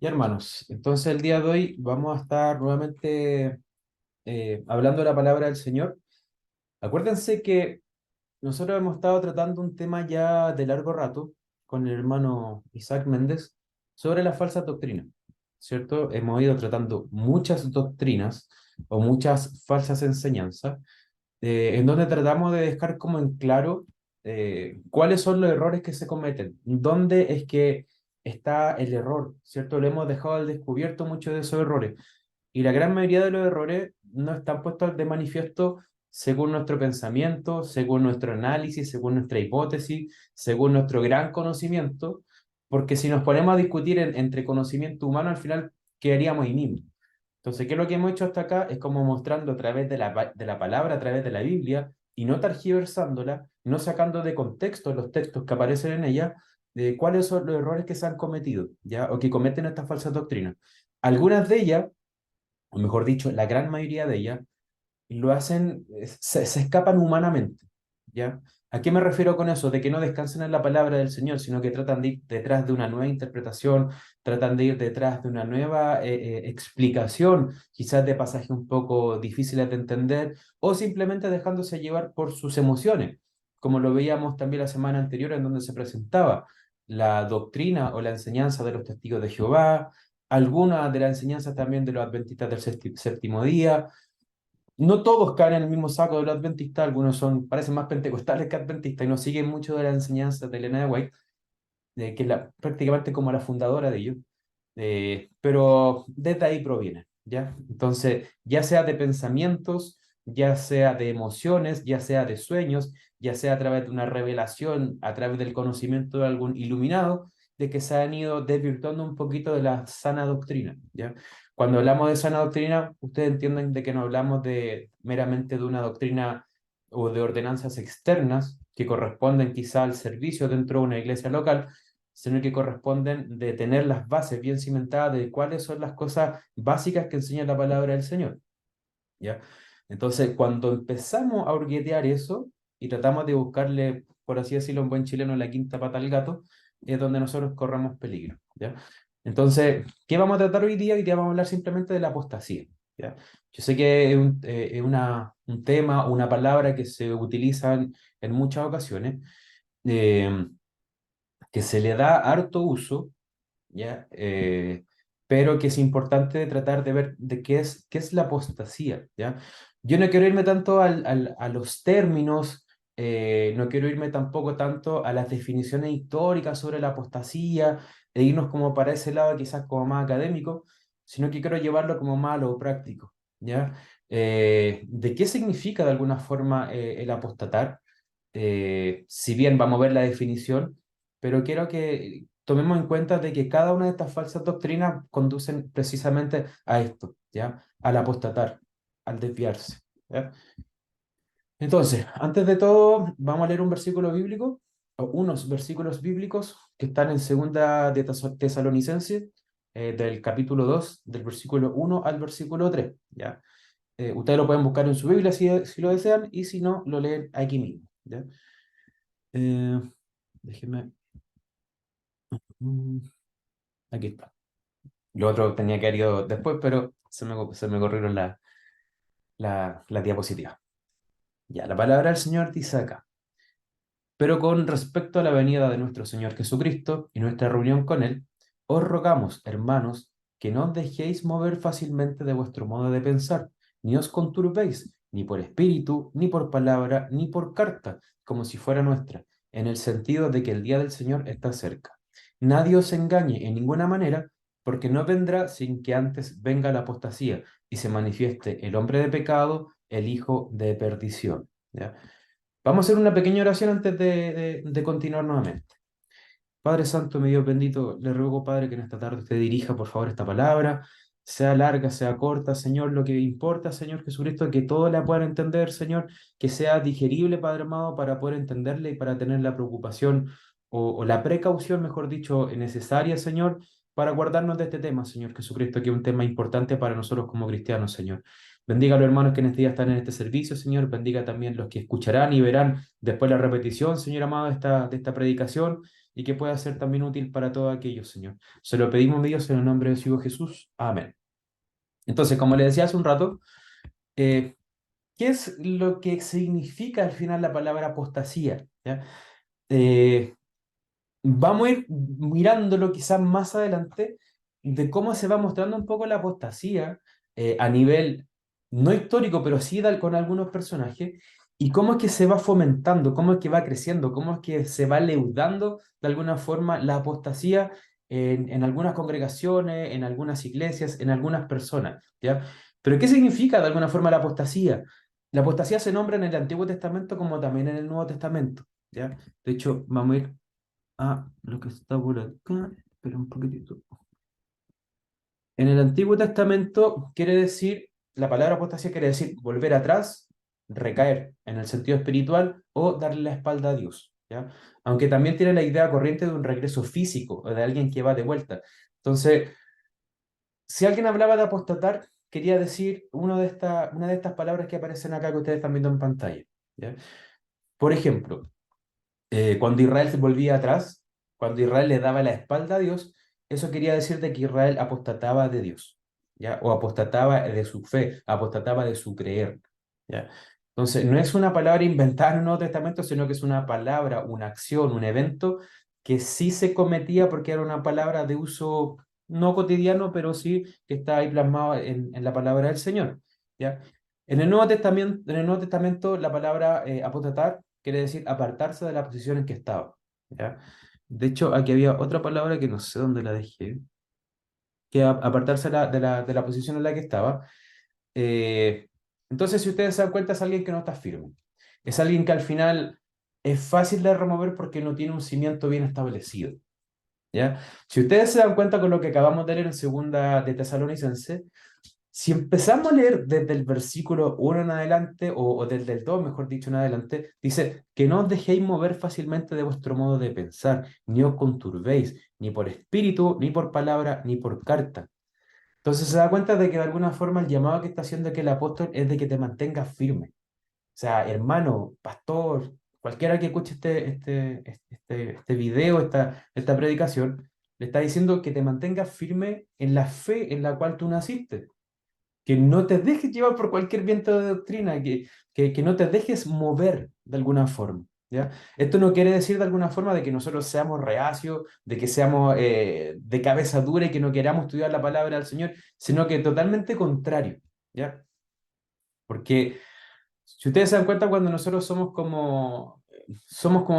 Ya hermanos, entonces el día de hoy vamos a estar nuevamente hablando de la palabra del Señor. Acuérdense que nosotros hemos estado tratando un tema ya de largo rato con el hermano Isaac Méndez sobre la falsa doctrina, ¿cierto? Hemos ido tratando muchas doctrinas o muchas falsas enseñanzas en donde tratamos de dejar como en claro cuáles son los errores que se cometen, dónde es que está el error, ¿cierto? Lo hemos dejado al descubierto muchos de esos errores. Y la gran mayoría de los errores no están puestos de manifiesto según nuestro pensamiento, según nuestro análisis, según nuestra hipótesis, según nuestro gran conocimiento, porque si nos ponemos a discutir entre conocimiento humano, al final quedaríamos ahí mismo. Entonces, ¿qué es lo que hemos hecho hasta acá? Es como mostrando a través de la palabra, a través de la Biblia, y no tergiversándola, no sacando de contexto los textos que aparecen en ella, de cuáles son los errores que se han cometido, ¿ya? O que cometen estas falsas doctrinas. Algunas de ellas, o mejor dicho, la gran mayoría de ellas, lo hacen, se escapan humanamente, ¿ya? ¿A qué me refiero con eso? De que no descansan en la palabra del Señor, sino que tratan de ir detrás de una nueva interpretación, tratan de ir detrás de una nueva explicación, quizás de pasajes un poco difíciles de entender, o simplemente dejándose llevar por sus emociones, como lo veíamos también la semana anterior en donde se presentaba la doctrina o la enseñanza de los testigos de Jehová, alguna de las enseñanzas también de los adventistas del séptimo día. No todos caen en el mismo saco de los adventistas, algunos son, parecen más pentecostales que adventistas y no siguen mucho de la enseñanza de Elena de White, que es prácticamente como la fundadora de ellos, pero desde ahí proviene, ¿ya? Entonces, ya sea de pensamientos, ya sea de emociones, ya sea de sueños, ya sea a través de una revelación, a través del conocimiento de algún iluminado, de que se han ido desvirtuando un poquito de la sana doctrina, ¿ya? Cuando hablamos de sana doctrina, ustedes entienden de que no hablamos de meramente de una doctrina o de ordenanzas externas que corresponden quizá al servicio dentro de una iglesia local, sino que corresponden de tener las bases bien cimentadas de cuáles son las cosas básicas que enseña la palabra del Señor, ¿ya? Entonces, cuando empezamos a hurguetear eso y tratamos de buscarle, por así decirlo, en buen chileno, la quinta pata al gato, es donde nosotros corremos peligro, ¿ya? Entonces, ¿qué vamos a tratar hoy día? Hoy día vamos a hablar simplemente de la apostasía, ¿ya? Yo sé que es un tema, una palabra que se utiliza en muchas ocasiones, eh, que se le da harto uso, ¿ya? Pero que es importante tratar de ver de qué es la apostasía, ¿ya? Yo no quiero irme tanto a los términos, no quiero irme tampoco tanto a las definiciones históricas sobre la apostasía, e irnos como para ese lado quizás como más académico, sino que quiero llevarlo como más a lo práctico, ¿ya? ¿De qué significa de alguna forma el apostatar? Si bien vamos a ver la definición, pero quiero que tomemos en cuenta de que cada una de estas falsas doctrinas conducen precisamente a esto, ¿ya? Al apostatar, al desviarse, ¿ya? Entonces, antes de todo, vamos a leer un versículo bíblico, o unos versículos bíblicos que están en segunda de Tesalonicenses, del capítulo 2 del versículo 1 al versículo 3, ¿ya? Ustedes lo pueden buscar en su Biblia si lo desean, y si no, lo leen aquí mismo, ¿ya? Eh, déjenme... mm, Aquí está. Lo otro tenía que haber ido después, pero se me corrieron las diapositivas. Ya, la palabra del Señor dice acá. Pero con respecto a la venida de nuestro Señor Jesucristo y nuestra reunión con Él, os rogamos, hermanos, que no os dejéis mover fácilmente de vuestro modo de pensar, ni os conturbéis, ni por espíritu, ni por palabra, ni por carta, como si fuera nuestra, en el sentido de que el día del Señor está cerca. Nadie os engañe en ninguna manera, porque no vendrá sin que antes venga la apostasía y se manifieste el hombre de pecado, el hijo de perdición. ¿Ya? Vamos a hacer una pequeña oración antes de continuar nuevamente. Padre Santo, mi Dios bendito, le ruego, Padre, que en esta tarde usted dirija, por favor, esta palabra, sea larga, sea corta, Señor, lo que importa, Señor Jesucristo, que todos la puedan entender, Señor, que sea digerible, Padre amado, para poder entenderle y para tener la preocupación o la precaución, mejor dicho, necesaria, Señor, para guardarnos de este tema, Señor Jesucristo, que es un tema importante para nosotros como cristianos, Señor. Bendiga a los hermanos que en este día están en este servicio, Señor. Bendiga también los que escucharán y verán después la repetición, Señor amado, de esta predicación. y que pueda ser también útil para todos aquellos, Señor. Se lo pedimos, mi Dios, en el nombre de su Hijo Jesús. Amén. Entonces, como le decía hace un rato, eh, ¿qué es lo que significa al final la palabra apostasía? ¿Ya? Eh, Vamos a ir mirándolo quizás más adelante de cómo se va mostrando un poco la apostasía a nivel no histórico, pero sí con algunos personajes, y cómo es que se va fomentando, cómo es que va creciendo, cómo es que se va leudando de alguna forma la apostasía en algunas congregaciones, en algunas iglesias, en algunas personas, ¿ya? Pero ¿qué significa de alguna forma la apostasía? La apostasía se nombra en el Antiguo Testamento como también en el Nuevo Testamento, ¿ya? De hecho, vamos a ir lo que está por acá. Espera un poquitito. En el Antiguo Testamento quiere decir, la palabra apostasía quiere decir volver atrás, recaer en el sentido espiritual o darle la espalda a Dios, ¿ya? Aunque también tiene la idea corriente de un regreso físico o de alguien que va de vuelta. Entonces, si alguien hablaba de apostatar, quería decir una de estas palabras que aparecen acá que ustedes están viendo en pantalla, ¿ya? Por ejemplo, cuando Israel se volvía atrás, cuando Israel le daba la espalda a Dios, eso quería decir de que Israel apostataba de Dios, ¿ya? O apostataba de su fe, apostataba de su creer, ¿ya? Entonces, no es una palabra inventada en el Nuevo Testamento, sino que es una palabra, una acción, un evento que sí se cometía porque era una palabra de uso no cotidiano, pero sí que está ahí plasmado en la palabra del Señor, ¿ya? En el Nuevo Testamento, la palabra apostatar quiere decir apartarse de la posición en que estaba, ¿ya? De hecho, aquí había otra palabra que no sé dónde la dejé, que apartarse de la posición en la que estaba. Eh, entonces, si ustedes se dan cuenta, es alguien que no está firme. Es alguien que al final es fácil de remover porque no tiene un cimiento bien establecido, ¿ya? Si ustedes se dan cuenta con lo que acabamos de leer en segunda de Tesalonicense, si empezamos a leer desde el versículo 1 en adelante, o desde el 2 mejor dicho, en adelante, dice que no os dejéis mover fácilmente de vuestro modo de pensar, ni os conturbéis, ni por espíritu, ni por palabra, ni por carta. Entonces se da cuenta de que de alguna forma el llamado que está haciendo aquí el apóstol es de que te mantengas firme. O sea, hermano, pastor, cualquiera que escuche este video, esta predicación, le está diciendo que te mantengas firme en la fe en la cual tú naciste, que no te dejes llevar por cualquier viento de doctrina, que no te dejes mover de alguna forma, ¿ya? Esto no quiere decir de alguna forma de que nosotros seamos reacios, de que seamos de cabeza dura y que no queramos estudiar la palabra del Señor, sino que totalmente contrario, ¿ya? Porque si ustedes se dan cuenta, cuando nosotros somos como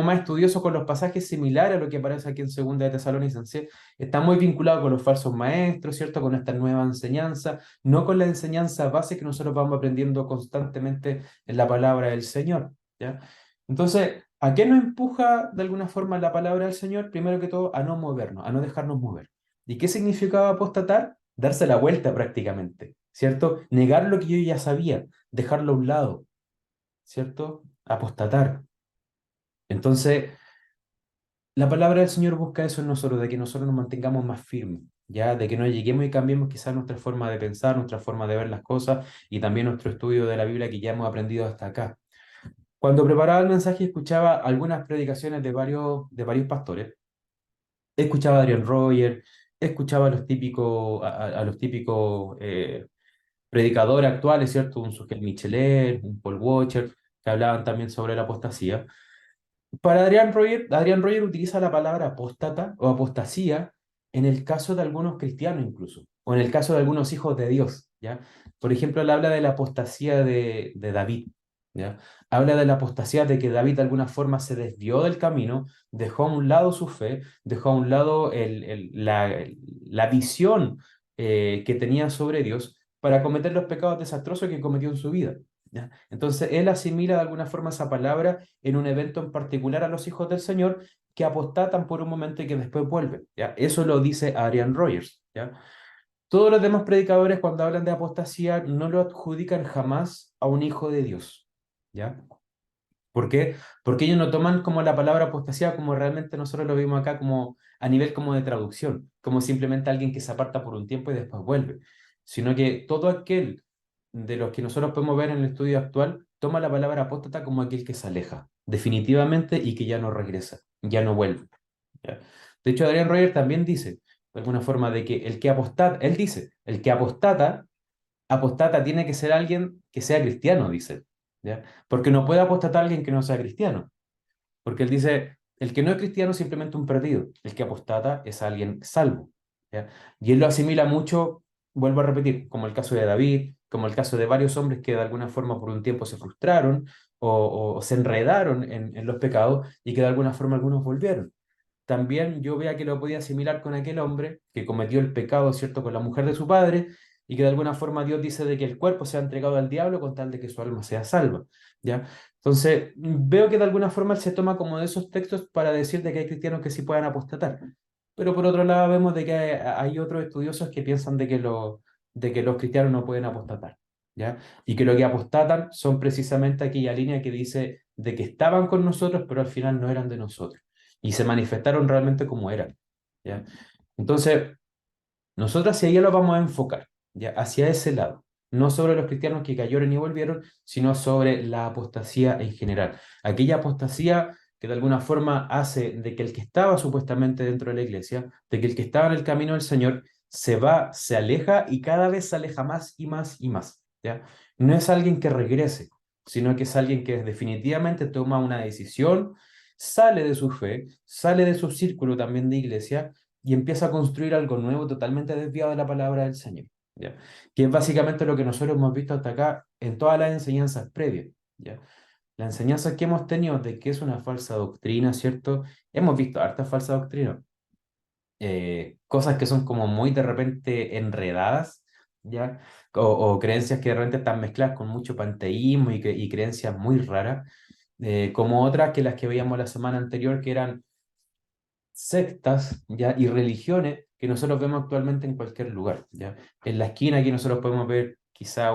más estudiosos con los pasajes similares a lo que aparece aquí en Segunda de Tesalonicenses, está muy vinculado con los falsos maestros, ¿cierto? Con esta nueva enseñanza, no con la enseñanza base que nosotros vamos aprendiendo constantemente en la palabra del Señor, ¿ya? Entonces, ¿a qué nos empuja de alguna forma la palabra del Señor? Primero que todo, a no movernos, a no dejarnos mover. ¿Y qué significaba apostatar? Darse la vuelta prácticamente, ¿cierto? Negar lo que yo ya sabía, dejarlo a un lado, ¿cierto? Apostatar. Entonces, la palabra del Señor busca eso en nosotros, de que nosotros nos mantengamos más firmes, ¿ya? De que no lleguemos y cambiemos quizás nuestra forma de pensar, nuestra forma de ver las cosas y también nuestro estudio de la Biblia que ya hemos aprendido hasta acá. Cuando preparaba el mensaje, escuchaba algunas predicaciones de varios pastores. Escuchaba a Adrian Roger, escuchaba a los típicos predicadores actuales, ¿cierto? Un Sugel Michelet, un Paul Washer, que hablaban también sobre la apostasía. Para Adrián Roger utiliza la palabra apóstata o apostasía en el caso de algunos cristianos incluso, o en el caso de algunos hijos de Dios, ¿ya? Por ejemplo, él habla de la apostasía de David, ¿ya? Habla de la apostasía de que David de alguna forma se desvió del camino, dejó a un lado su fe, dejó a un lado la visión que tenía sobre Dios para cometer los pecados desastrosos que cometió en su vida, ¿ya? Entonces, él asimila de alguna forma esa palabra en un evento en particular a los hijos del Señor que apostatan por un momento y que después vuelven, ¿ya? Eso lo dice Adrian Rogers, ¿ya? Todos los demás predicadores cuando hablan de apostasía no lo adjudican jamás a un hijo de Dios, ¿ya? ¿Por qué? Porque ellos no toman como la palabra apostasía como realmente nosotros lo vimos acá como a nivel como de traducción, como simplemente alguien que se aparta por un tiempo y después vuelve, sino que todo aquel de los que nosotros podemos ver en el estudio actual toma la palabra apóstata como aquel que se aleja definitivamente y que ya no regresa, ya no vuelve. ¿ya? De hecho, Adrian Rogers también dice, de alguna forma, de que el que apostata, él dice, el que apostata tiene que ser alguien que sea cristiano, dice, ¿ya? Porque no puede apostatar alguien que no sea cristiano. Porque él dice, el que no es cristiano es simplemente un perdido, el que apostata es alguien salvo, ¿ya? Y él lo asimila mucho, vuelvo a repetir, como el caso de David, como el caso de varios hombres que de alguna forma por un tiempo se frustraron o se enredaron en los pecados y que de alguna forma algunos volvieron. También yo veía que lo podía asimilar con aquel hombre que cometió el pecado, ¿cierto?, con la mujer de su padre y que de alguna forma Dios dice de que el cuerpo sea entregado al diablo con tal de que su alma sea salva, ¿ya? Entonces, veo que de alguna forma él se toma como de esos textos para decir de que hay cristianos que sí puedan apostatar. Pero por otro lado vemos de que hay otros estudiosos que piensan de que los cristianos no pueden apostatar, ¿ya? Y que lo que apostatan son precisamente aquella línea que dice de que estaban con nosotros, pero al final no eran de nosotros y se manifestaron realmente como eran, ¿ya? Entonces, nosotros hacia allá lo vamos a enfocar, ¿ya? Hacia ese lado. No sobre los cristianos que cayeron y volvieron, sino sobre la apostasía en general. Aquella apostasía que de alguna forma hace de que el que estaba supuestamente dentro de la iglesia, de que el que estaba en el camino del Señor, se va, se aleja y cada vez se aleja más y más y más, ¿ya? No es alguien que regrese, sino que es alguien que definitivamente toma una decisión, sale de su fe, sale de su círculo también de iglesia y empieza a construir algo nuevo totalmente desviado de la palabra del Señor, ¿ya? Que es básicamente lo que nosotros hemos visto hasta acá en todas las enseñanzas previas, ¿ya? La enseñanza que hemos tenido de que es una falsa doctrina, ¿cierto? Hemos visto harta falsa doctrina, cosas que son como muy de repente enredadas, ¿ya? O creencias que de repente están mezcladas con mucho panteísmo y creencias muy raras, como otras que las que veíamos la semana anterior, que eran sectas, ¿ya? Y religiones que nosotros vemos actualmente en cualquier lugar, ¿ya? En la esquina aquí nosotros podemos ver quizá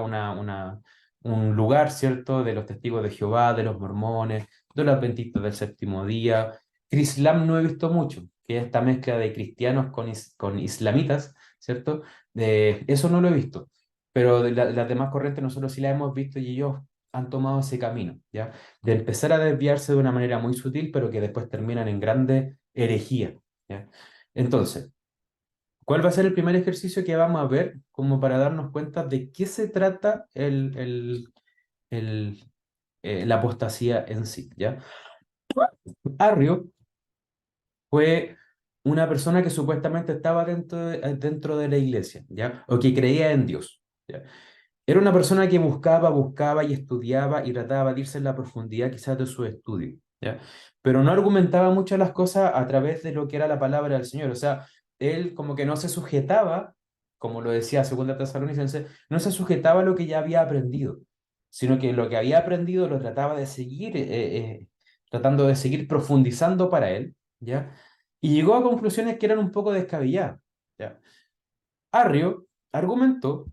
un lugar, ¿cierto? De los testigos de Jehová, de los mormones, de los adventistas del séptimo día. Islam no he visto mucho, que es esta mezcla de cristianos con islamitas, ¿cierto? Eso no lo he visto, pero de las demás corrientes nosotros sí las hemos visto y ellos han tomado ese camino, ¿ya? De empezar a desviarse de una manera muy sutil, pero que después terminan en grandes herejía, ¿ya? Entonces, ¿cuál va a ser el primer ejercicio que vamos a ver como para darnos cuenta de qué se trata el, la apostasía en sí, ¿ya? Arrio fue una persona que supuestamente estaba dentro de la iglesia, ¿ya? O que creía en Dios, ¿ya? Era una persona que buscaba y estudiaba y trataba de irse en la profundidad quizás de su estudio, ¿ya? Pero no argumentaba mucho las cosas a través de lo que era la palabra del Señor. O sea, él como que no se sujetaba, como lo decía Segunda Tesalonicense, no se sujetaba a lo que ya había aprendido, sino que lo que había aprendido lo trataba de seguir, tratando de seguir profundizando para él, ¿ya? Y llegó a conclusiones que eran un poco descabelladas, ¿ya? Arrio argumentó.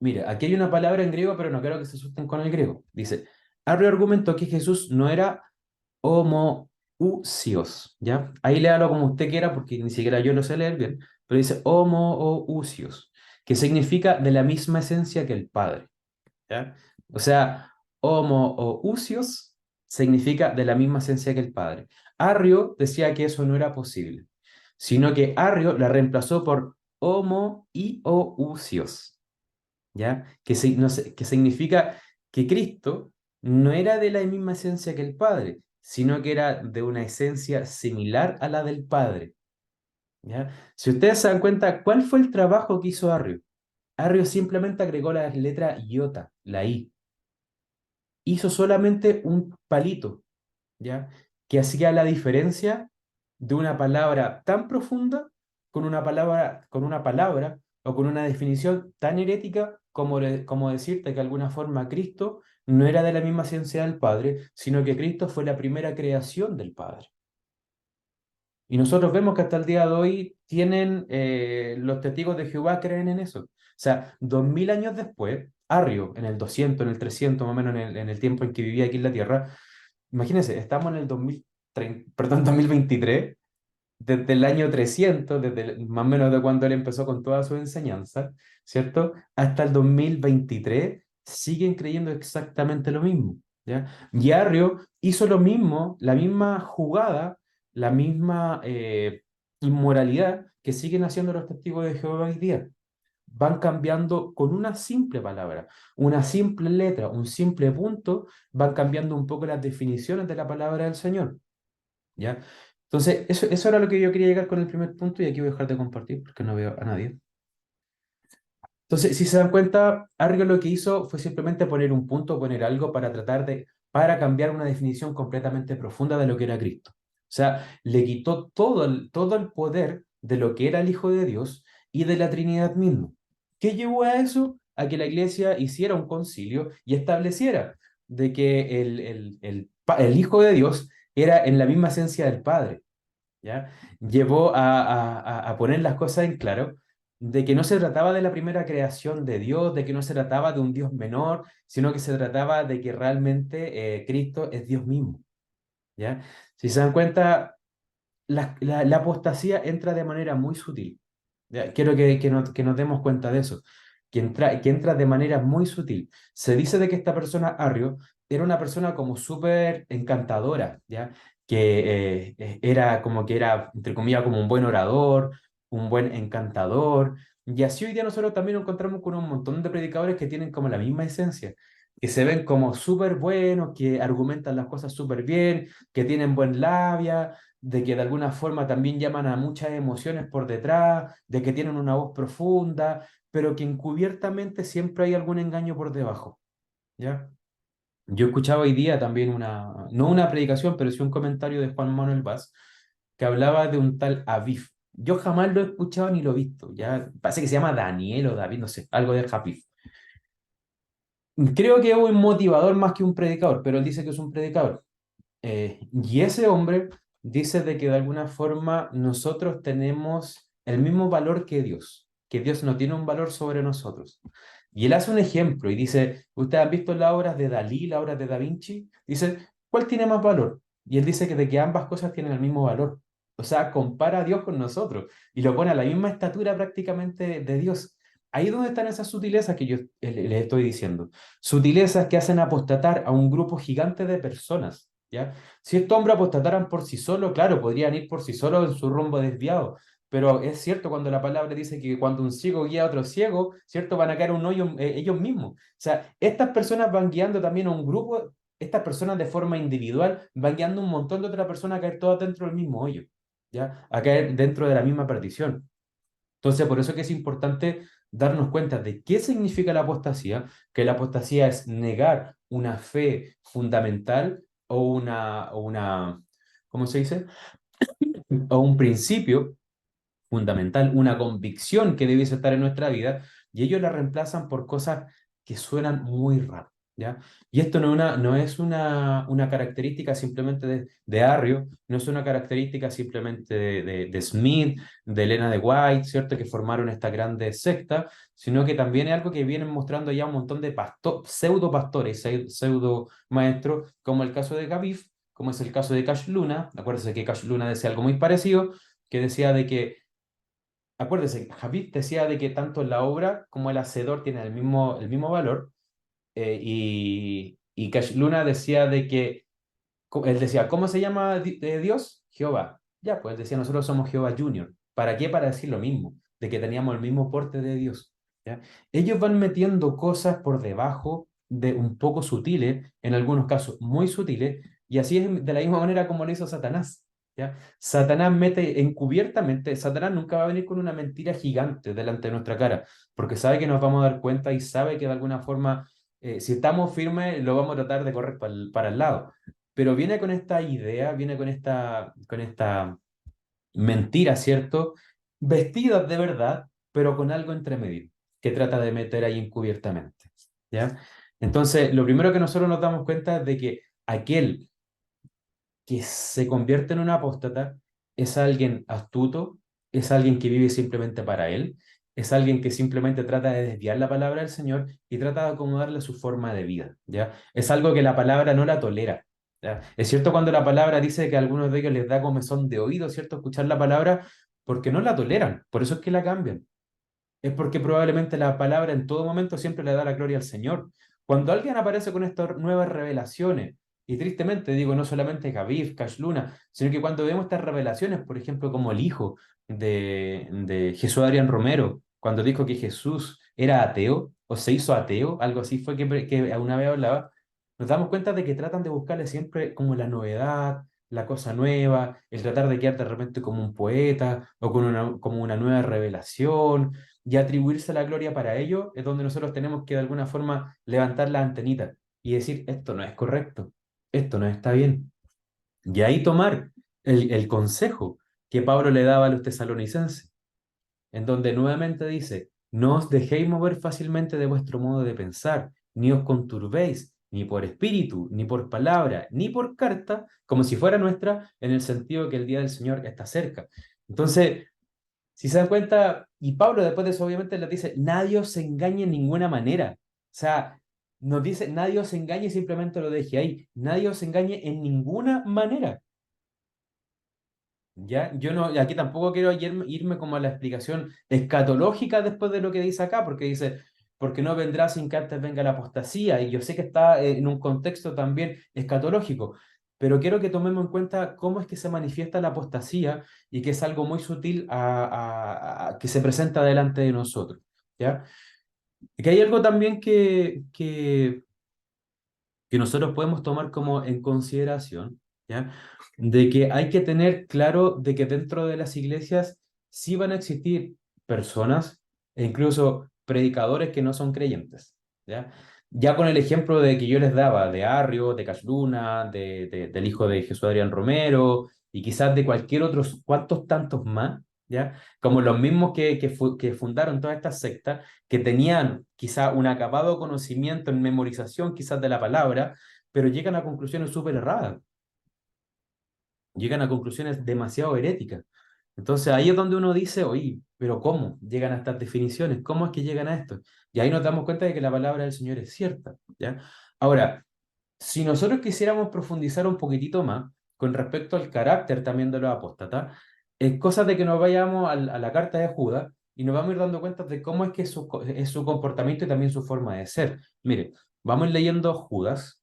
Mira, aquí hay una palabra en griego, pero no quiero que se asusten con el griego. Dice, Arrio argumentó que Jesús no era homoousios, ¿ya? Ahí léalo como usted quiera, porque ni siquiera yo lo sé leer bien, pero dice homoousios, que significa de la misma esencia que el Padre, ¿ya? O sea, homoousios significa de la misma esencia que el Padre. Arrio decía que eso no era posible, sino que Arrio la reemplazó por homoiousios, ¿ya? No sé, que significa que Cristo no era de la misma esencia que el Padre, sino que era de una esencia similar a la del Padre, ¿ya? Si ustedes se dan cuenta, ¿cuál fue el trabajo que hizo Arrio? Arrio simplemente agregó la letra iota, la I. Hizo solamente un palito, ¿ya? Que hacía la diferencia de una palabra tan profunda con una palabra o con una definición tan herética como, como decirte que de alguna forma Cristo no era de la misma ciencia del Padre, sino que Cristo fue la primera creación del Padre. Y nosotros vemos que hasta el día de hoy tienen, los testigos de Jehová creen en eso. O sea, 2000 años después, Arrio, en el 200, en el 300, más o menos en el tiempo en que vivía aquí en la Tierra, imagínense, estamos en el 2030, perdón, 2023, desde el año 300, más o menos de cuando él empezó con toda su enseñanza, ¿cierto? Hasta el 2023 siguen creyendo exactamente lo mismo, ¿ya? Y Arrio hizo lo mismo, la misma jugada, la misma inmoralidad que siguen haciendo los testigos de Jehová hoy día. Van cambiando con una simple palabra, una simple letra, un simple punto, van cambiando un poco las definiciones de la palabra del Señor, ¿ya? Entonces, eso era lo que yo quería llegar con el primer punto y aquí voy a dejar de compartir porque no veo a nadie. Entonces, si se dan cuenta, Arrio lo que hizo fue simplemente poner un punto, poner algo para para cambiar una definición completamente profunda de lo que era Cristo. O sea, le quitó todo el poder de lo que era el Hijo de Dios y de la Trinidad mismo. ¿Qué llevó a eso? A que la iglesia hiciera un concilio y estableciera de que el Hijo de Dios era en la misma esencia del Padre. ¿Ya? Llevó a poner las cosas en claro de que no se trataba de la primera creación de Dios, de que no se trataba de un Dios menor, sino que se trataba de que realmente Cristo es Dios mismo, ¿ya? Si se dan cuenta, la apostasía entra de manera muy sutil. Ya, quiero que nos demos cuenta de eso, que entra de manera muy sutil. Se dice de que esta persona, Arrio, era una persona como súper encantadora, ¿ya? Que era como que era, entre comillas, como un buen orador, un buen encantador. Y así hoy día nosotros también nos encontramos con un montón de predicadores que tienen como la misma esencia, que se ven como súper buenos, que argumentan las cosas súper bien, que tienen buen labia, de que de alguna forma también llaman a muchas emociones por detrás, de que tienen una voz profunda, pero que encubiertamente siempre hay algún engaño por debajo, ¿ya? Yo escuchaba hoy día también no una predicación, pero sí un comentario de Juan Manuel Vaz, que hablaba de un tal Aviv. Yo jamás lo he escuchado ni lo he visto, ¿ya? Parece que se llama Daniel o David, no sé, algo de Aviv. Creo que es un motivador más que un predicador, pero él dice que es un predicador. Y ese hombre dice de que de alguna forma nosotros tenemos el mismo valor que Dios no tiene un valor sobre nosotros. Y él hace un ejemplo y dice, ¿ustedes han visto las obras de Dalí, las obras de Da Vinci? Dice, ¿cuál tiene más valor? Y él dice que de que ambas cosas tienen el mismo valor. O sea, compara a Dios con nosotros y lo pone a la misma estatura prácticamente de Dios. Ahí es donde están esas sutilezas que yo les estoy diciendo. Sutilezas que hacen apostatar a un grupo gigante de personas, ¿ya? Si estos hombres apostataran por sí solos, claro, podrían ir por sí solos en su rumbo desviado, pero es cierto cuando la palabra dice que cuando un ciego guía a otro ciego, ¿cierto? Van a caer en un hoyo ellos mismos. O sea, estas personas van guiando también a un grupo, estas personas de forma individual van guiando a un montón de otras personas a caer todas dentro del mismo hoyo, ¿ya? A caer dentro de la misma perdición. Entonces, por eso que es importante darnos cuenta de qué significa la apostasía, que la apostasía es negar una fe fundamental ¿cómo se dice? O un principio fundamental, una convicción que debiese estar en nuestra vida, y ellos la reemplazan por cosas que suenan muy raras, ¿ya? Y esto no es una característica simplemente de Arrio, no es una característica simplemente de Smith, de Elena de White, ¿cierto? Que formaron esta grande secta, sino que también es algo que vienen mostrando ya un montón de pseudo pastores, pseudo maestros, como el caso de Gavif, como es el caso de Cash Luna. Acuérdense que Cash Luna decía algo muy parecido, que decía de que acuérdese, Javid decía de que tanto la obra como el hacedor tienen el mismo valor, y Cash Luna decía de que, él decía, ¿cómo se llama Dios? Jehová. Ya, pues él decía, nosotros somos Jehová Junior. ¿Para qué? Para decir lo mismo, de que teníamos el mismo porte de Dios. ¿Ya? Ellos van metiendo cosas por debajo de un poco sutiles, en algunos casos muy sutiles, y así es de la misma manera como lo hizo Satanás. ¿Ya? Satanás mete encubiertamente, Satanás nunca va a venir con una mentira gigante delante de nuestra cara, porque sabe que nos vamos a dar cuenta y sabe que de alguna forma, si estamos firmes, lo vamos a tratar de correr para el lado. Pero viene con esta idea, viene con esta mentira, ¿cierto? Vestidas de verdad, pero con algo entre medio, que trata de meter ahí encubiertamente, ¿ya? Entonces, lo primero que nosotros nos damos cuenta es de que aquel que se convierte en un apóstata es alguien astuto, es alguien que vive simplemente para él, es alguien que simplemente trata de desviar la palabra del Señor y trata de acomodarle a su forma de vida, ¿ya? Es algo que la palabra no la tolera, ¿ya? Es cierto cuando la palabra dice que a algunos de ellos les da comezón de oído, ¿cierto? Escuchar la palabra porque no la toleran, por eso es que la cambian. Es porque probablemente la palabra en todo momento siempre le da la gloria al Señor. Cuando alguien aparece con estas nuevas revelaciones, Y tristemente, digo, no solamente Khabib, Cash Luna, sino que cuando vemos estas revelaciones, por ejemplo, como el hijo de Jesús Adrián Romero, cuando dijo que Jesús era ateo, o se hizo ateo, algo así fue que una vez hablaba, nos damos cuenta de que tratan de buscarle siempre como la novedad, la cosa nueva, el tratar de quedar de repente como un poeta, o con como una nueva revelación, y atribuirse la gloria para ello, es donde nosotros tenemos que de alguna forma levantar la antenita y decir, esto no es correcto, esto no está bien. Y ahí tomar el consejo que Pablo le daba a los tesalonicenses, en donde nuevamente dice, no os dejéis mover fácilmente de vuestro modo de pensar, ni os conturbéis, ni por espíritu, ni por palabra, ni por carta, como si fuera nuestra, en el sentido que el día del Señor está cerca. Entonces, si se dan cuenta, y Pablo después de eso obviamente les dice, nadie os engañe en ninguna manera. O sea, nos dice, nadie os engañe, simplemente lo deje ahí. Nadie os engañe en ninguna manera. ¿Ya? Yo no, aquí tampoco quiero irme como a la explicación escatológica después de lo que dice acá, porque dice, porque no vendrá sin que antes venga la apostasía, y yo sé que está en un contexto también escatológico, pero quiero que tomemos en cuenta cómo es que se manifiesta la apostasía y que es algo muy sutil que se presenta delante de nosotros, ¿ya? Y que hay algo también que nosotros podemos tomar como en consideración, ¿ya? De que hay que tener claro de que dentro de las iglesias sí van a existir personas e incluso predicadores que no son creyentes, ¿ya? Ya con el ejemplo de que yo les daba de Arrio, de Cash Luna, del hijo de Jesús Adrián Romero y quizás de cualquier otro, cuantos tantos más, ¿ya? Como los mismos que fundaron todas estas sectas, que tenían quizá un acabado conocimiento en memorización quizás de la palabra, pero llegan a conclusiones súper erradas, llegan a conclusiones demasiado heréticas. Entonces ahí es donde uno dice, oye, pero ¿cómo llegan a estas definiciones? ¿Cómo es que llegan a esto? Y ahí nos damos cuenta de que la palabra del Señor es cierta, ¿ya? Ahora, si nosotros quisiéramos profundizar un poquitito más con respecto al carácter también de los apóstatas, es cosa de que nos vayamos a la carta de Judas y nos vamos a ir dando cuenta de cómo es que es su comportamiento y también su forma de ser. Mire, vamos leyendo Judas.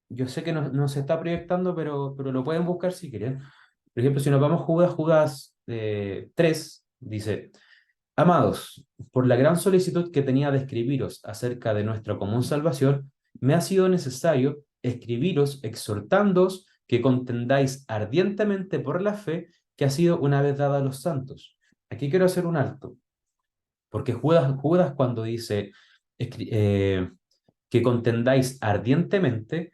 Yo sé que no se está proyectando, pero lo pueden buscar si quieren. Por ejemplo, si nos vamos a Judas, Judas 3, dice, Amados, por la gran solicitud que tenía de escribiros acerca de nuestra común salvación, me ha sido necesario escribiros exhortándoos que contendáis ardientemente por la fe que ha sido una vez dada a los santos. Aquí quiero hacer un alto, porque Judas cuando dice escri- eh, que contendáis ardientemente,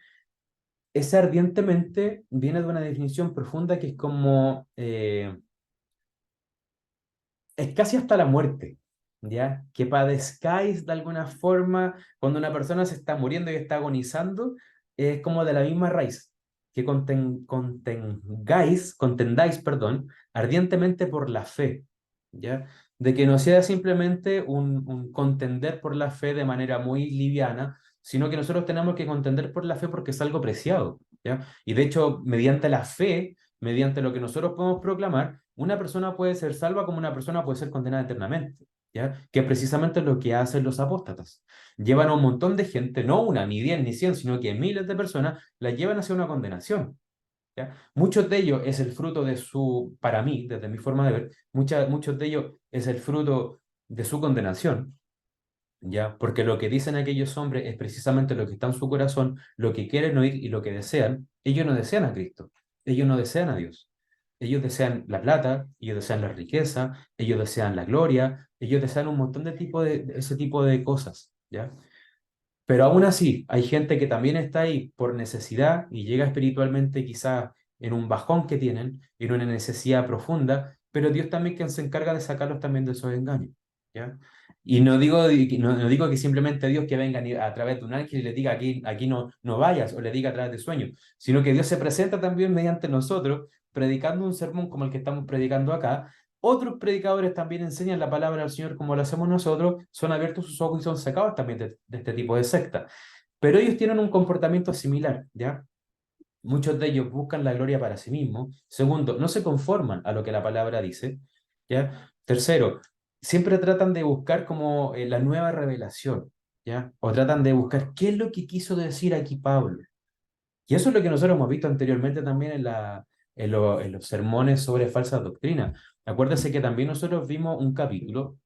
ese ardientemente viene de una definición profunda que es como es casi hasta la muerte, ¿ya? Que padezcáis de alguna forma cuando una persona se está muriendo y está agonizando, es como de la misma raíz, que contendáis, perdón, ardientemente por la fe, ¿ya? De que no sea simplemente un contender por la fe de manera muy liviana, sino que nosotros tenemos que contender por la fe porque es algo preciado, ¿ya? Y de hecho, mediante la fe, mediante lo que nosotros podemos proclamar, una persona puede ser salva como una persona puede ser condenada eternamente, ¿ya? Que es precisamente lo que hacen los apóstatas. Llevan a un montón de gente, no una, ni 10, ni 100, sino que miles de personas, las llevan hacia una condenación, ¿ya? Muchos de ellos es el fruto de su, para mí, desde mi forma de ver, muchos de ellos es el fruto de su condenación, ¿ya? Porque lo que dicen aquellos hombres es precisamente lo que está en su corazón, lo que quieren oír y lo que desean. Ellos no desean a Cristo, ellos no desean a Dios. Ellos desean la plata, ellos desean la riqueza, ellos desean la gloria, ellos desean un montón de ese tipo de cosas, ¿ya? Pero aún así, hay gente que también está ahí por necesidad y llega espiritualmente quizás en un bajón que tienen, en una necesidad profunda, pero Dios también quien se encarga de sacarlos también de esos engaños, ¿ya? Y no digo que simplemente Dios que venga a través de un ángel y le diga aquí no vayas o le diga a través de sueños, sino que Dios se presenta también mediante nosotros, predicando un sermón como el que estamos predicando acá. Otros predicadores también enseñan la palabra del Señor como lo hacemos nosotros, son abiertos sus ojos y son sacados también de este tipo de secta. Pero ellos tienen un comportamiento similar, ¿ya? Muchos de ellos buscan la gloria para sí mismos. Segundo, no se conforman a lo que la palabra dice, ¿ya? Tercero, siempre tratan de buscar como la nueva revelación, ¿ya? O tratan de buscar qué es lo que quiso decir aquí Pablo. Y eso es lo que nosotros hemos visto anteriormente también en los sermones sobre falsas doctrinas. Acuérdense que también nosotros vimos un capítulo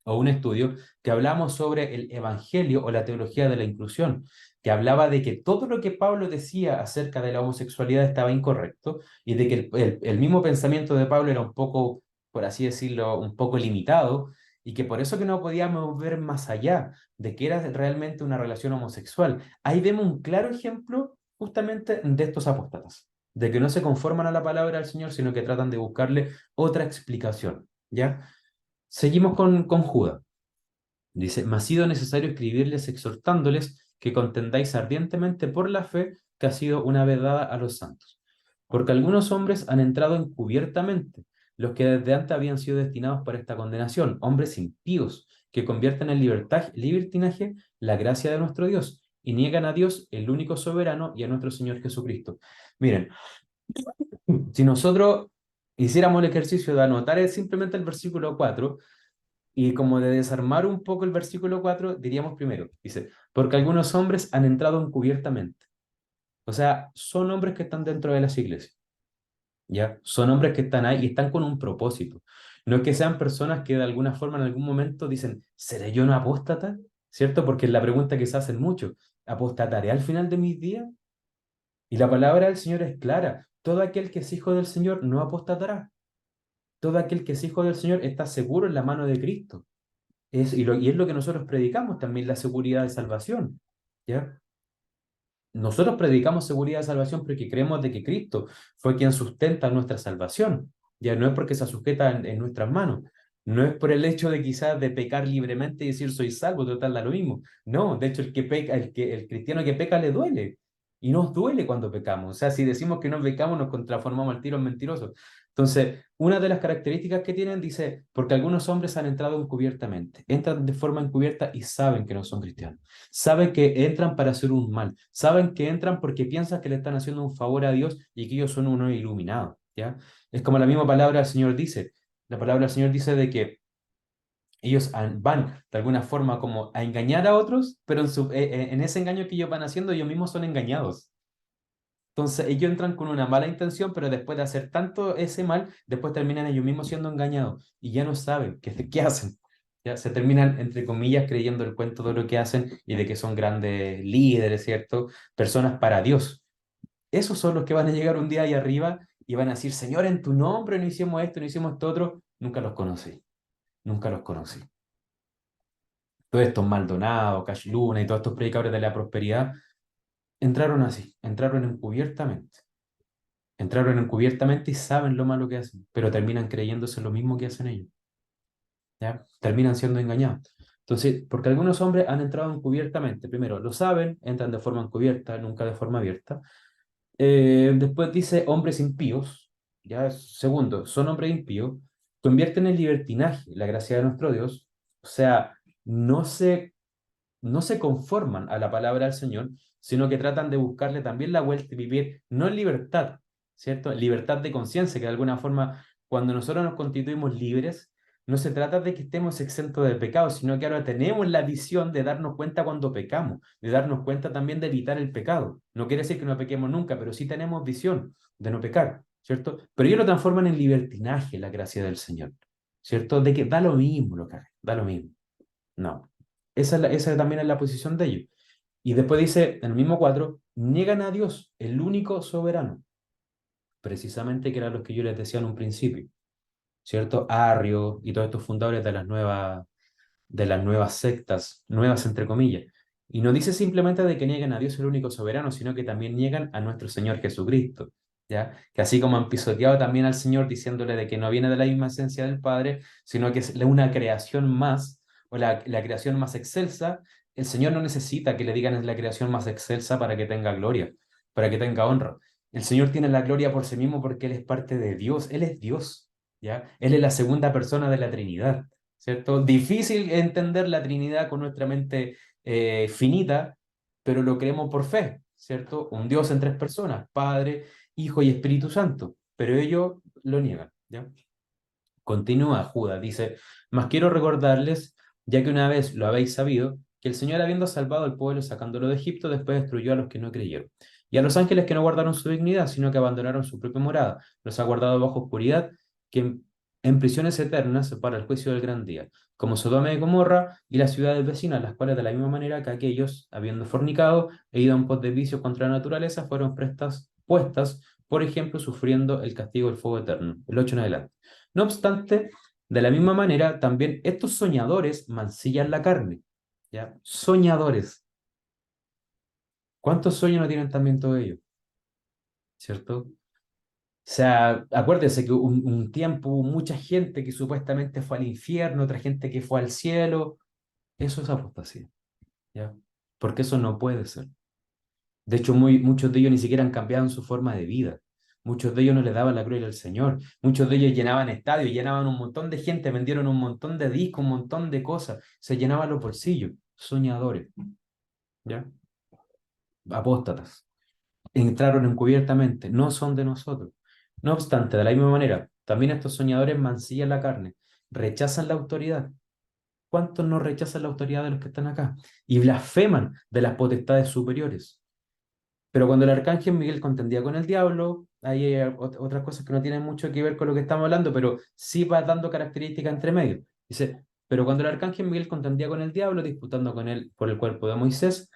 o un estudio que hablamos sobre el evangelio o la teología de la inclusión, que hablaba de que todo lo que Pablo decía acerca de la homosexualidad estaba incorrecto y de que el mismo pensamiento de Pablo era un poco, por así decirlo, un poco limitado y que por eso que no podíamos ver más allá de que era realmente una relación homosexual. Ahí vemos un claro ejemplo justamente de estos apóstatas, de que no se conforman a la palabra del Señor, sino que tratan de buscarle otra explicación, ¿ya? Seguimos con Judas. Dice, mas ha sido necesario escribirles exhortándoles que contendáis ardientemente por la fe que ha sido una vez dada a los santos. Porque algunos hombres han entrado encubiertamente, los que desde antes habían sido destinados para esta condenación, hombres impíos, que convierten en libertinaje la gracia de nuestro Dios y niegan a Dios, el único soberano, y a nuestro Señor Jesucristo. Miren, si nosotros hiciéramos el ejercicio de anotar simplemente el versículo 4 y como de desarmar un poco el versículo 4 diríamos primero, dice, porque algunos hombres han entrado encubiertamente. O sea, son hombres que están dentro de las iglesias, ¿ya? Son hombres que están ahí y están con un propósito. No es que sean personas que de alguna forma en algún momento dicen, ¿seré yo un apóstata? ¿Cierto? Porque es la pregunta que se hacen mucho. ¿Apostataré al final de mis días? Y la palabra del Señor es clara. Todo aquel que es hijo del Señor no apostatará. Todo aquel que es hijo del Señor está seguro en la mano de Cristo. Y es lo que nosotros predicamos también, la seguridad de salvación, ¿ya? Nosotros predicamos seguridad de salvación porque creemos de que Cristo fue quien sustenta nuestra salvación, ya no es porque se sujeta en nuestras manos, no es por el hecho de quizás de pecar libremente y decir soy salvo, total da lo mismo. No, de hecho el que peca, el cristiano que peca le duele y nos duele cuando pecamos. O sea, si decimos que no pecamos nos transformamos al tiro en mentirosos. Entonces, una de las características que tienen dice, porque algunos hombres han entrado encubiertamente, entran de forma encubierta y saben que no son cristianos. Saben que entran para hacer un mal. Saben que entran porque piensan que le están haciendo un favor a Dios y que ellos son unos iluminados, ¿ya? Es como la misma palabra del Señor dice. La palabra del Señor dice de que ellos van de alguna forma como a engañar a otros, pero en ese engaño que ellos van haciendo, ellos mismos son engañados. Entonces ellos entran con una mala intención, pero después de hacer tanto ese mal, después terminan ellos mismos siendo engañados y ya no saben qué hacen. Ya se terminan, entre comillas, creyendo el cuento de lo que hacen y de que son grandes líderes, ¿cierto? Personas para Dios. Esos son los que van a llegar un día ahí arriba y van a decir, Señor, en tu nombre no hicimos esto, no hicimos esto otro. Nunca los conocí, nunca los conocí. Todos estos Maldonado, Cash Luna y todos estos predicadores de la prosperidad entraron así, entraron encubiertamente. Entraron encubiertamente y saben lo malo que hacen, pero terminan creyéndose lo mismo que hacen ellos, ¿ya? Terminan siendo engañados. Entonces, porque algunos hombres han entrado encubiertamente. Primero, lo saben, entran de forma encubierta, nunca de forma abierta. Después dice hombres impíos, ¿ya? Segundo, son hombres impíos, convierten en libertinaje la gracia de nuestro Dios, o sea, no se no se conforman a la palabra del Señor, sino que tratan de buscarle también la vuelta y vivir no en libertad, ¿cierto? Libertad de conciencia, que de alguna forma, cuando nosotros nos constituimos libres, no se trata de que estemos exentos del pecado, sino que ahora tenemos la visión de darnos cuenta cuando pecamos, de darnos cuenta también de evitar el pecado. No quiere decir que no pequemos nunca, pero sí tenemos visión de no pecar, ¿cierto? Pero ellos lo transforman en libertinaje, la gracia del Señor, ¿cierto? De que da lo mismo lo que hagan, da lo mismo. No. Esa también es la posición de ellos. Y después dice, en el mismo cuadro, niegan a Dios, el único soberano, precisamente que eran los que yo les decía en un principio, ¿cierto? Arrio y todos estos fundadores de las nuevas sectas, nuevas entre comillas. Y no dice simplemente de que niegan a Dios el único soberano, sino que también niegan a nuestro Señor Jesucristo, ¿ya? Que así como han pisoteado también al Señor diciéndole de que no viene de la misma esencia del Padre, sino que es una creación más, o la creación más excelsa, el Señor no necesita que le digan es la creación más excelsa para que tenga gloria, para que tenga honra. El Señor tiene la gloria por sí mismo porque Él es parte de Dios, Él es Dios, ¿ya? Él es la segunda persona de la Trinidad. ¿Cierto? Difícil entender la Trinidad con nuestra mente finita, pero lo creemos por fe, ¿cierto? Un Dios en tres personas, Padre, Hijo y Espíritu Santo, pero ellos lo niegan, ¿ya? Continúa Judas, dice, mas quiero recordarles, ya que una vez lo habéis sabido, que el Señor habiendo salvado al pueblo sacándolo de Egipto, después destruyó a los que no creyeron. Y a los ángeles que no guardaron su dignidad, sino que abandonaron su propia morada, los ha guardado bajo oscuridad, que en prisiones eternas para el juicio del gran día, como Sodoma y Gomorra y las ciudades vecinas, las cuales de la misma manera que aquellos, habiendo fornicado e ido en pos de vicios contra la naturaleza, fueron puestas, por ejemplo, sufriendo el castigo del fuego eterno. El 8 en adelante. No obstante, de la misma manera, también estos soñadores mancillan la carne. ¿Ya? Soñadores. ¿Cuántos sueños no tienen también todos ellos? ¿Cierto? O sea, acuérdense que un tiempo hubo mucha gente que supuestamente fue al infierno, otra gente que fue al cielo. Eso es apostasía, ¿ya? Porque eso no puede ser. De hecho, muchos de ellos ni siquiera han cambiado en su forma de vida. Muchos de ellos no le daban la gloria al Señor. Muchos de ellos llenaban estadios, llenaban un montón de gente, vendieron un montón de discos, un montón de cosas. Se llenaban los bolsillos. Soñadores, ¿ya? Apóstatas. Entraron encubiertamente, no son de nosotros. No obstante, de la misma manera, también estos soñadores mancillan la carne, rechazan la autoridad. ¿Cuántos no rechazan la autoridad de los que están acá? Y blasfeman de las potestades superiores. Pero cuando el arcángel Miguel contendía con el diablo, ahí hay otras cosas que no tienen mucho que ver con lo que estamos hablando, pero sí va dando características entre medio. Dice, pero cuando el arcángel Miguel contendía con el diablo, disputando con él por el cuerpo de Moisés,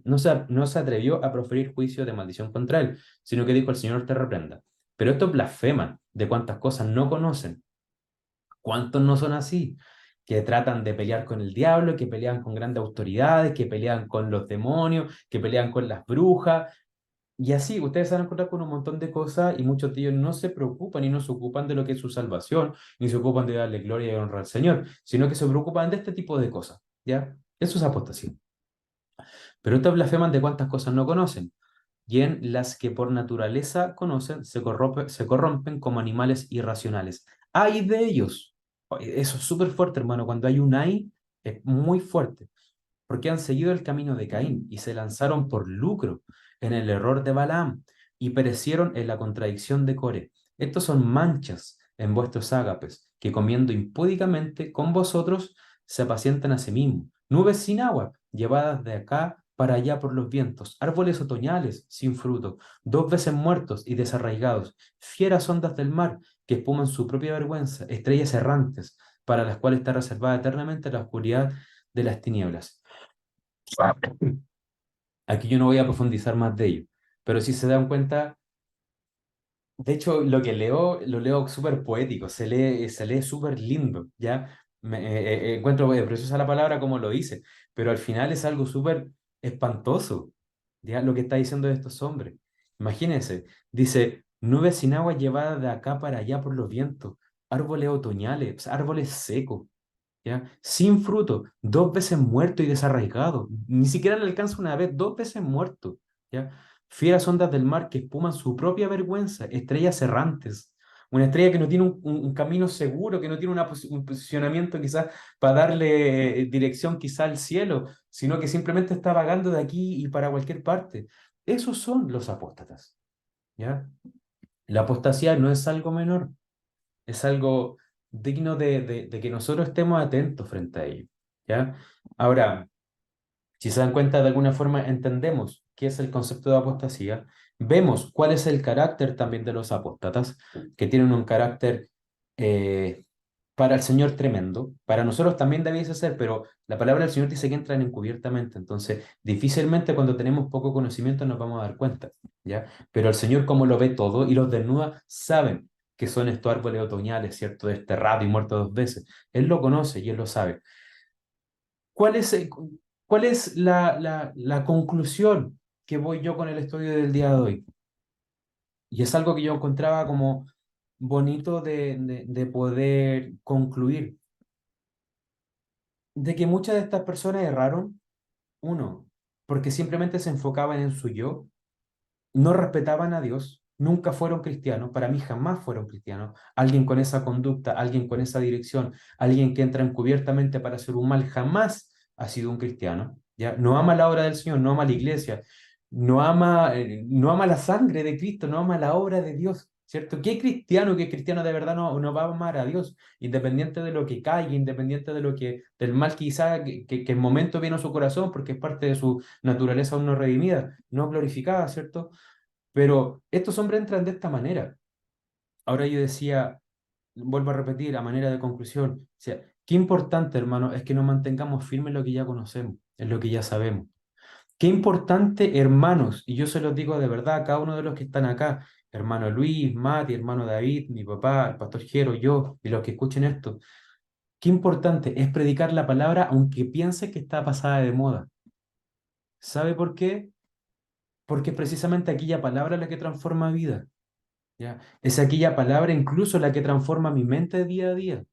no se atrevió a proferir juicio de maldición contra él, sino que dijo: el Señor te reprenda. Pero estos blasfeman de cuántas cosas no conocen. ¿Cuántos no son así? Que tratan de pelear con el diablo, que pelean con grandes autoridades, que pelean con los demonios, que pelean con las brujas. Y así, ustedes se van a encontrar con un montón de cosas y muchos de ellos no se preocupan y no se ocupan de lo que es su salvación, ni se ocupan de darle gloria y honra al Señor, sino que se preocupan de este tipo de cosas, ¿ya? Eso es apostasía. Pero estos blasfeman de cuántas cosas no conocen, y en las que por naturaleza conocen, se corrompen como animales irracionales. ¡Ay de ellos! Oye, eso es súper fuerte, hermano. Cuando hay un ay, es muy fuerte, porque han seguido el camino de Caín y se lanzaron por lucro en el error de Balaam y perecieron en la contradicción de Core. Estos son manchas en vuestros ágapes, que comiendo impúdicamente con vosotros se apacientan a sí mismos. Nubes sin agua, llevadas de acá para allá por los vientos, árboles otoñales sin fruto, dos veces muertos y desarraigados, fieras ondas del mar que espuman su propia vergüenza, estrellas errantes, para las cuales está reservada eternamente la oscuridad de las tinieblas. Aquí yo no voy a profundizar más de ello, pero si se dan cuenta, de hecho lo que leo, lo leo súper poético, se lee súper lindo, ¿ya? Encuentro preciosa la palabra como lo dice, pero al final es algo súper espantoso, ¿ya? Lo que está diciendo de estos hombres. Imagínense, dice, nubes sin agua llevadas de acá para allá por los vientos, árboles otoñales, o sea, árboles secos, ¿ya? Sin fruto, dos veces muerto y desarraigado. Ni siquiera le alcanza una vez, dos veces muerto, ¿ya? Fieras ondas del mar que espuman su propia vergüenza, estrellas errantes. Una estrella que no tiene un camino seguro, que no tiene un posicionamiento quizás para darle dirección quizás al cielo, sino que simplemente está vagando de aquí y para cualquier parte. Esos son los apóstatas, ¿ya? La apostasía no es algo menor, es algo digno de que nosotros estemos atentos frente a ello, ¿ya? Ahora, si se dan cuenta, de alguna forma entendemos qué es el concepto de apostasía, vemos cuál es el carácter también de los apóstatas, que tienen un carácter eh, para el Señor tremendo, para nosotros también debiese ser, pero la palabra del Señor dice que entran encubiertamente, entonces difícilmente cuando tenemos poco conocimiento nos vamos a dar cuenta, ¿ya? Pero el Señor, como lo ve todo y los desnuda, saben que son estos árboles otoñales, ¿cierto? Desterrado y muerto dos veces. Él lo conoce y Él lo sabe. ¿Cuál es, cuál es la conclusión que voy yo con el estudio del día de hoy? Y es algo que yo encontraba como bonito de poder concluir, de que muchas de estas personas erraron, uno, porque simplemente se enfocaban en su yo, no respetaban a Dios, nunca fueron cristianos, para mí jamás fueron cristianos. Alguien con esa conducta, alguien con esa dirección, alguien que entra encubiertamente para hacer un mal, jamás ha sido un cristiano, ¿ya? No ama la obra del Señor, no ama la iglesia, no ama la sangre de Cristo, no ama la obra de Dios. ¿cierto? ¿Qué cristiano, qué cristiano de verdad no va a amar a Dios? Independiente de lo que caiga, independiente de lo del mal quizá que en momento viene a su corazón, porque es parte de su naturaleza aún no redimida, no glorificada, ¿cierto? Pero estos hombres entran de esta manera. Ahora yo decía, vuelvo a repetir, a manera de conclusión, o sea, qué importante, hermano, es que nos mantengamos firmes en lo que ya conocemos, en lo que ya sabemos. Qué importante, hermanos, y yo se los digo de verdad a cada uno de los que están acá, hermano Luis, Mati, hermano David, mi papá, el pastor Jero, yo, y los que escuchen esto, qué importante es predicar la palabra aunque piense que está pasada de moda. ¿Sabe por qué? Porque es precisamente aquella palabra la que transforma vida, ¿ya? Es aquella palabra incluso la que transforma mi mente día a día.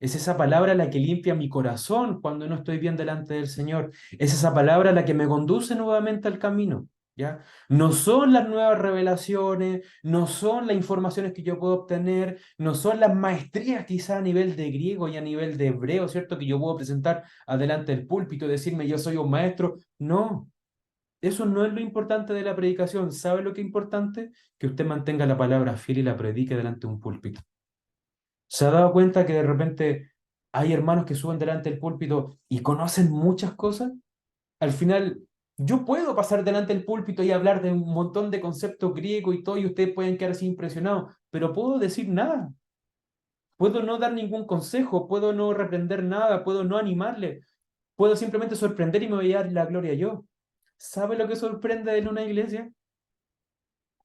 Es esa palabra la que limpia mi corazón cuando no estoy bien delante del Señor. Es esa palabra la que me conduce nuevamente al camino, ¿ya? No son las nuevas revelaciones, no son las informaciones que yo puedo obtener, no son las maestrías quizá a nivel de griego y a nivel de hebreo, ¿cierto? Que yo puedo presentar adelante del púlpito y decirme yo soy un maestro. No, eso no es lo importante de la predicación. ¿Sabe lo que es importante? Que usted mantenga la palabra fiel y la predique delante de un púlpito. ¿Se ha dado cuenta que de repente hay hermanos que suben delante del púlpito y conocen muchas cosas? Al final, yo puedo pasar delante del púlpito y hablar de un montón de conceptos griegos y todo, y ustedes pueden quedar así impresionados, pero puedo decir nada. Puedo no dar ningún consejo, puedo no reprender nada, puedo no animarle, puedo simplemente sorprender y me voy a dar la gloria yo. ¿Sabe lo que sorprende en una iglesia?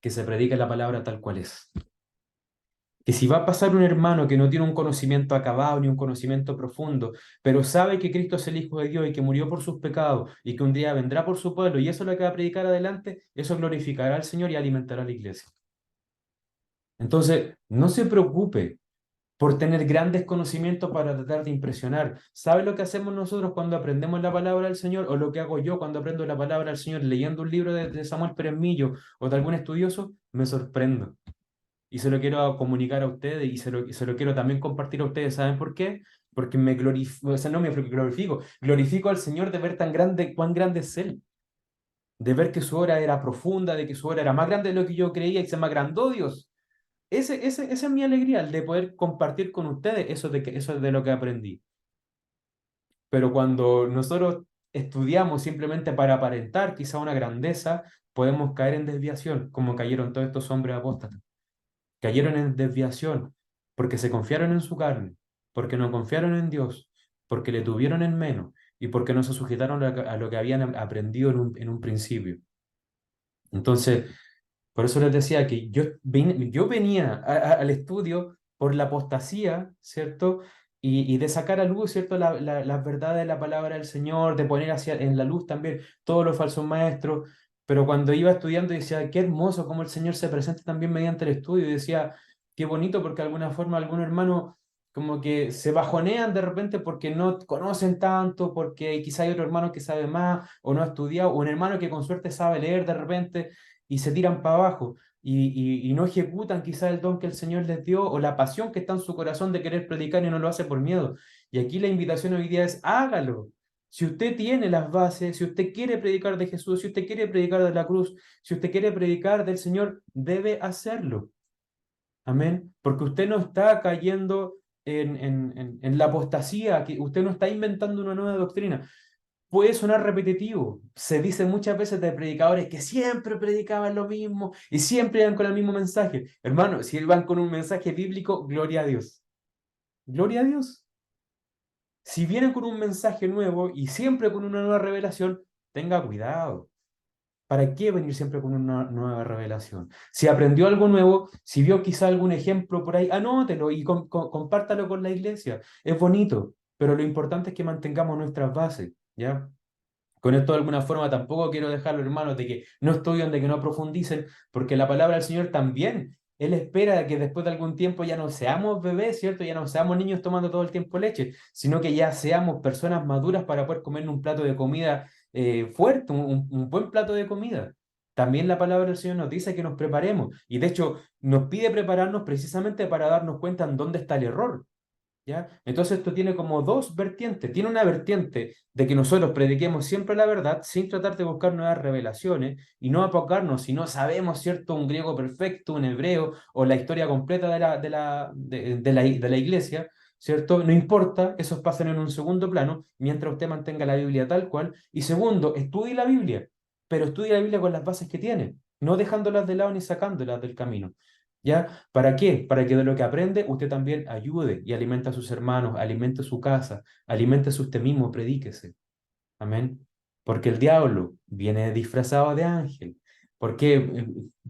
Que se predica la palabra tal cual es. Que si va a pasar un hermano que no tiene un conocimiento acabado ni un conocimiento profundo, pero sabe que Cristo es el Hijo de Dios y que murió por sus pecados y que un día vendrá por su pueblo y eso es lo que va a predicar adelante, eso glorificará al Señor y alimentará a la iglesia. Entonces, no se preocupe por tener grandes conocimientos para tratar de impresionar. ¿Sabe lo que hacemos nosotros cuando aprendemos la palabra del Señor? O lo que hago yo cuando aprendo la palabra del Señor leyendo un libro de Samuel Pérez Millo o de algún estudioso, me sorprendo. Y se lo quiero comunicar a ustedes y se lo quiero también compartir a ustedes. ¿Saben por qué? Porque me glorifico, o sea, no me glorifico, glorifico al Señor de ver tan grande, cuán grande es Él, de ver que su obra era profunda, de que su obra era más grande de lo que yo creía y se me agrandó Dios. Esa es mi alegría, el de poder compartir con ustedes eso de lo que aprendí. Pero cuando nosotros estudiamos simplemente para aparentar quizá una grandeza, podemos caer en desviación, como cayeron todos estos hombres apóstatas. Cayeron en desviación porque se confiaron en su carne, porque no confiaron en Dios, porque le tuvieron en menos y porque no se sujetaron a lo que habían aprendido en un principio. Entonces, por eso les decía que yo venía al estudio por la apostasía, ¿cierto? Y de sacar a luz, ¿cierto? Las verdades de la palabra del Señor, de poner hacia, en la luz también todos los falsos maestros. Pero cuando iba estudiando decía, qué hermoso cómo el Señor se presenta también mediante el estudio. Y decía, qué bonito porque de alguna forma algunos hermanos como que se bajonean de repente porque no conocen tanto, porque quizá hay otro hermano que sabe más o no ha estudiado, o un hermano que con suerte sabe leer de repente y se tiran para abajo y no ejecutan quizá el don que el Señor les dio o la pasión que está en su corazón de querer predicar y no lo hace por miedo. Y aquí la invitación hoy día es hágalo. Si usted tiene las bases, si usted quiere predicar de Jesús, si usted quiere predicar de la cruz, si usted quiere predicar del Señor, debe hacerlo. Amén. Porque usted no está cayendo en la apostasía, que usted no está inventando una nueva doctrina. Puede sonar repetitivo. Se dice muchas veces de predicadores que siempre predicaban lo mismo y siempre iban con el mismo mensaje. Hermano, si van con un mensaje bíblico, gloria a Dios. Gloria a Dios. Si vienen con un mensaje nuevo y siempre con una nueva revelación, tenga cuidado. ¿Para qué venir siempre con una nueva revelación? Si aprendió algo nuevo, si vio quizá algún ejemplo por ahí, anótelo y compártalo con la iglesia. Es bonito, pero lo importante es que mantengamos nuestras bases, ¿ya? Con esto de alguna forma tampoco quiero dejarlo, hermanos, de que no estudien, de que no profundicen, porque la palabra del Señor también, Él espera que después de algún tiempo ya no seamos bebés, ¿cierto? Ya no seamos niños tomando todo el tiempo leche, sino que ya seamos personas maduras para poder comer un plato de comida fuerte, un buen plato de comida. También la palabra del Señor nos dice que nos preparemos y de hecho nos pide prepararnos precisamente para darnos cuenta en dónde está el error. ¿Ya? Entonces esto tiene como dos vertientes. Tiene una vertiente de que nosotros prediquemos siempre la verdad sin tratar de buscar nuevas revelaciones y no apocarnos si no sabemos, ¿cierto?, un griego perfecto, un hebreo o la historia completa de la iglesia, ¿cierto? No importa, esos pasan en un segundo plano mientras usted mantenga la Biblia tal cual. Y segundo, estudie la Biblia, pero estudie la Biblia con las bases que tiene, no dejándolas de lado ni sacándolas del camino. ¿Ya? ¿Para qué? Para que de lo que aprende usted también ayude y alimente a sus hermanos, alimente su casa, alimente usted mismo, predíquese. Amén. Porque el diablo viene disfrazado de ángel. Porque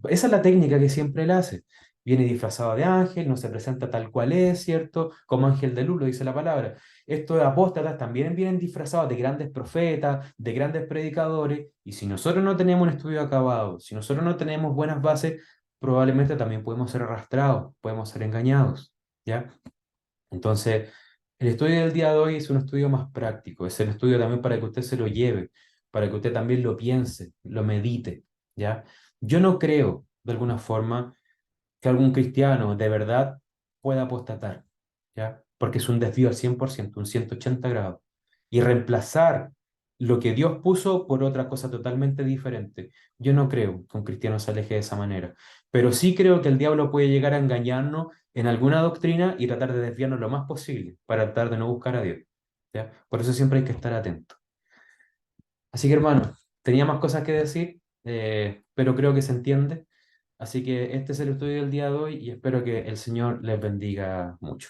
esa es la técnica que siempre él hace. Viene disfrazado de ángel, no se presenta tal cual es, ¿cierto? Como ángel de luz, lo dice la palabra. Estos apóstatas también vienen disfrazados de grandes profetas, de grandes predicadores, y si nosotros no tenemos un estudio acabado, si nosotros no tenemos buenas bases, probablemente también podemos ser arrastrados, podemos ser engañados, ¿ya? Entonces, el estudio del día de hoy es un estudio más práctico, es el estudio también para que usted se lo lleve, para que usted también lo piense, lo medite, ¿ya? Yo no creo, de alguna forma, que algún cristiano de verdad pueda apostatar, ¿ya? Porque es un desvío al 100%, un 180 grados. Y reemplazar lo que Dios puso por otra cosa totalmente diferente. Yo no creo que un cristiano se aleje de esa manera, pero sí creo que el diablo puede llegar a engañarnos en alguna doctrina y tratar de desviarnos lo más posible para tratar de no buscar a Dios, ¿ya? Por eso siempre hay que estar atento. Así que hermano, tenía más cosas que decir, pero creo que se entiende. Así que este es el estudio del día de hoy y espero que el Señor les bendiga mucho.